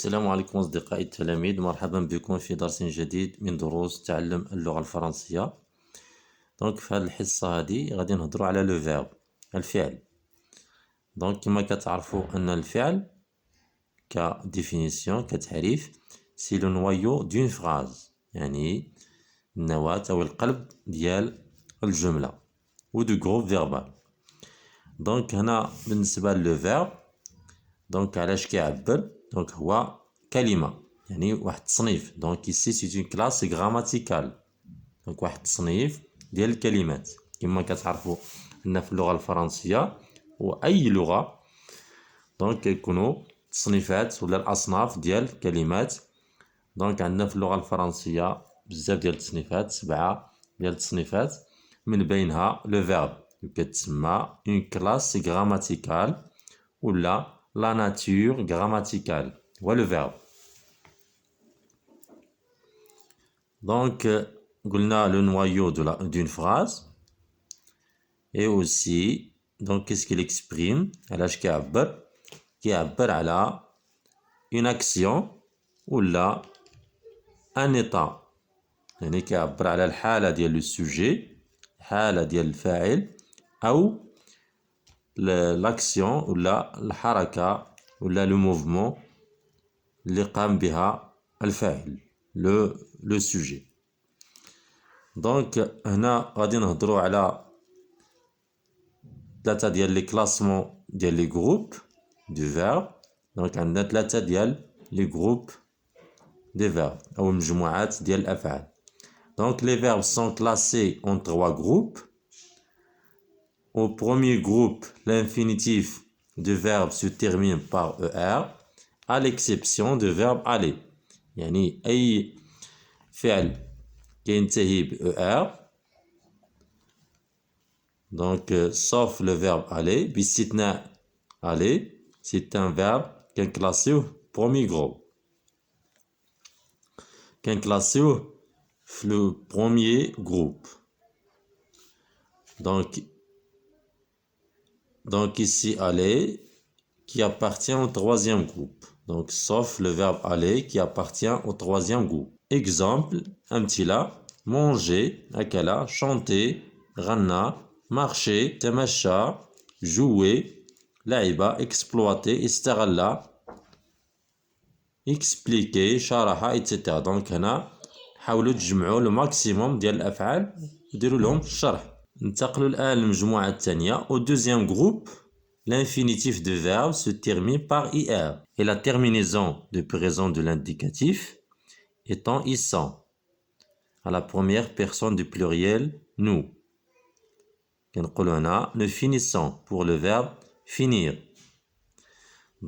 السلام عليكم أصدقائي التلاميذ، مرحبا بكم في درس جديد من دروس تعلم اللغة الفرنسية. في هذه الحصة هذه غادي نهضروا على لو فيرب، الفعل. كما كتعرفوا أن الفعل كديفينيسيون كتعريف سي لو نوايو دون فراز، يعني النواة أو القلب ديال الجملة و دو غروب فيربال. هنا بالنسبة لو فيرب علاش كيعبر هو كلمة، يعني واحد التصنيف. ici c'est une classe grammaticale، واحد التصنيف ديال الكلمات. كما كتعرفوا أن في اللغة الفرنسية وأي لغة كيكونوا تصنيفات ولا الأصناف ديال الكلمات. عندنا في اللغة الفرنسية بزاف ديال التصنيفات، 7 ديال التصنيفات، من بينها لو فيرب كتسمى une classe grammaticale ولا la nature grammaticale هو le verbe. قلنا le noyau d'une phrase et aussi qu'est-ce qu'il exprime. علاش كيعبر على une action ولا un état، يعني كيعبر على الحالة ديال le sujet، الحالة ديال الفاعل، أو l'action ولا الحركة ولا لو موفمون اللي قام بها الفاعل، لو سوجي. هنا غادي نهضروا على 3 ديال لي كلاسمون ديال لي جروب دو فيرب. عندنا 3 ديال لي جروب دي فيرب أو مجموعات ديال الأفعال. les verbes sont classés en 3 groupes. Au premier groupe, l'infinitif du verbe se termine par ER, à l'exception du verbe aller. يعني أي فعل كينتهي ب ER، sauf le verbe aller، باستثناء aller. C'est un verbe كنكلاسيوه premier groupe، كنكلاسيوه في le premier groupe. Ici aller qui appartient au 3e groupe, sauf le verbe aller qui appartient au 3e groupe. Exemple, أمثلة: manger أكل، chanter غنى، marcher تمشى، jouer لعب، exploiter استغل، expliquer شرح، etc. هنا حاولوا تجمعوا لو ماكسيموم ديال الأفعال وديروا لهم الشرح. ننتقلوا الآن للمجموعة الثانية. Au deuxième groupe, l'infinitif de verbe se termine par IR et la terminaison de présent de l'indicatif étant ISAN à la première personne du pluriel nous. كنقولوا هنا nous finissons pour le verbe finir.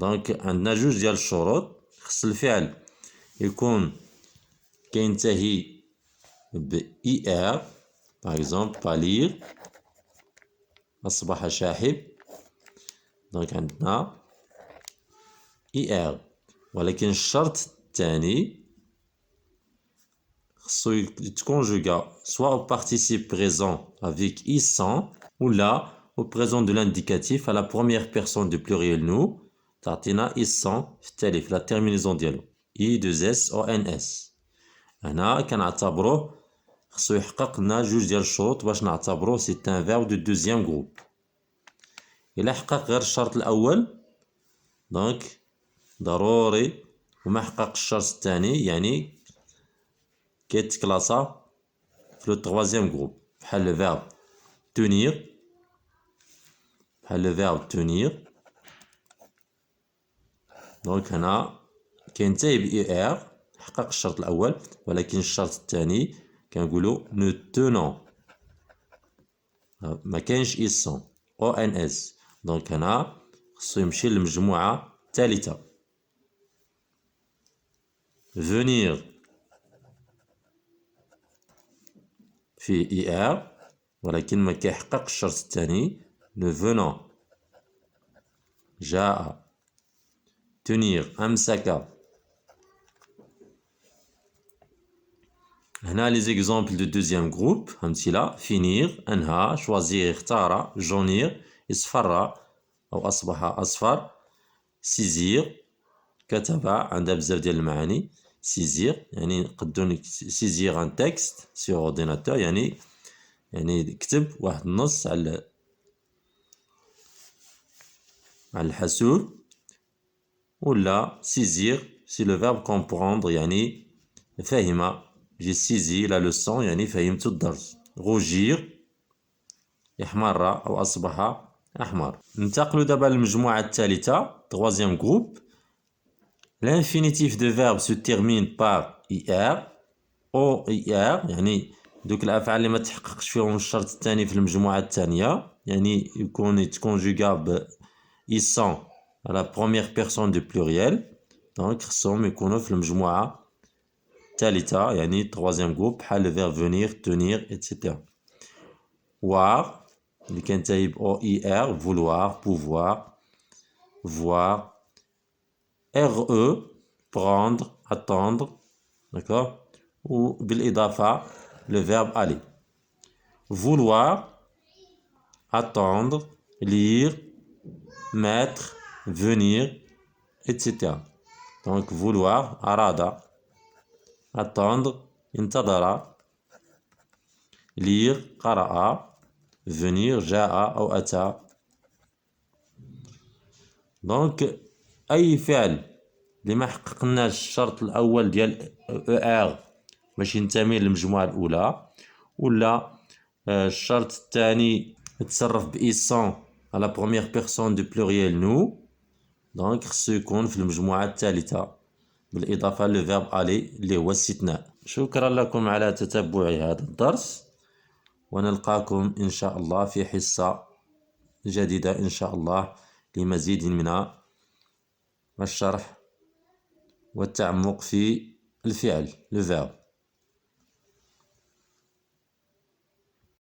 عندنا جوج ديال الشروط. خص الفعل يكون كينتهي ب IR. par exemple pâlir أصبح شاحب، عندنا IR. ولكن الشرط الثاني خصو يتكونجوغا soit au participe présent avec ISAN ولا au présent de l'indicatif à la première personne du pluriel nous. تعطينا ISAN في التالي في la terminaison ديالو I2SONS. هنا كنعتبروه خصو يحقق لنا جوج ديال الشروط باش نعتبروه سي ان فيرب دو دوزيام جروب. إلا حقق غير الشرط الأول ضروري، وما حقق الشرط الثاني يعني كيتكلاسا في لو تروازيام جروب، بحال لو فيرب تونير، هنا كينتهي ب ER، حقق الشرط الأول، ولكن الشرط الثاني كنقولوا نو تونون، ما كاينش إيسون ONS. هنا خصو يمشي للمجموعة الثالثة. venir في ER ولكن ما كيحقق الشرط الثاني نو فونون. جاء tenir أمسك. هنا لي زيكزامبل دو دوزيام جروب. أمثلة: finir أنهى، choisir اختار، jaunir اصفر أو أصبح أصفر، saisir كتب عندها بزاف ديال المعاني. سيزير يعني نقدروا سيزير ان تكست سور اورديناتور، يعني كتب واحد النص على الحاسوب. ولا سيزير سي لو فيرب كومبروندر يعني فهم. جي سيزي لا لوسون يعني فهمت الدرس. روجير احمر او اصبح احمر. ننتقلوا دابا للمجموعه الثالثه troisième groupe. L'infinitif de verbe se termine par IR او IR يعني دوك الافعال اللي ما تحققش فيهم الشرط الثاني في المجموعه الثانيه، يعني يكون يتكونجوغا ب ils sont à la première personne du pluriel. دونك خصهم يكونوا في المجموعه الثالثه يعني troisième groupe بحال le verbe venir tenir etc. voir اللي كينتهي ب او اي ار vouloir pouvoir voir. RE prendre attendre d'accord. وبالإضافة le verbe aller. Vouloir attendre lire mettre venir etc. donc vouloir أراد attendre انتظر lire قرأ venir جاء أو أتى. دونك أي فعل اللي ما حققناش الشرط الأول ديال ER باش ينتمي للمجموعة الأولى، ولا الشرط الثاني تصرف بإيسون على بروميير بيرسون دو بلوريال نو، دونك خصو يكون في المجموعة الثالثة بالإضافة لو فيرب ألي اللي هو الاستثناء. شكرا لكم على تتبع هذا الدرس، ونلقاكم إن شاء الله في حصة جديدة إن شاء الله لمزيد من الشرح والتعمق في الفعل le verbe.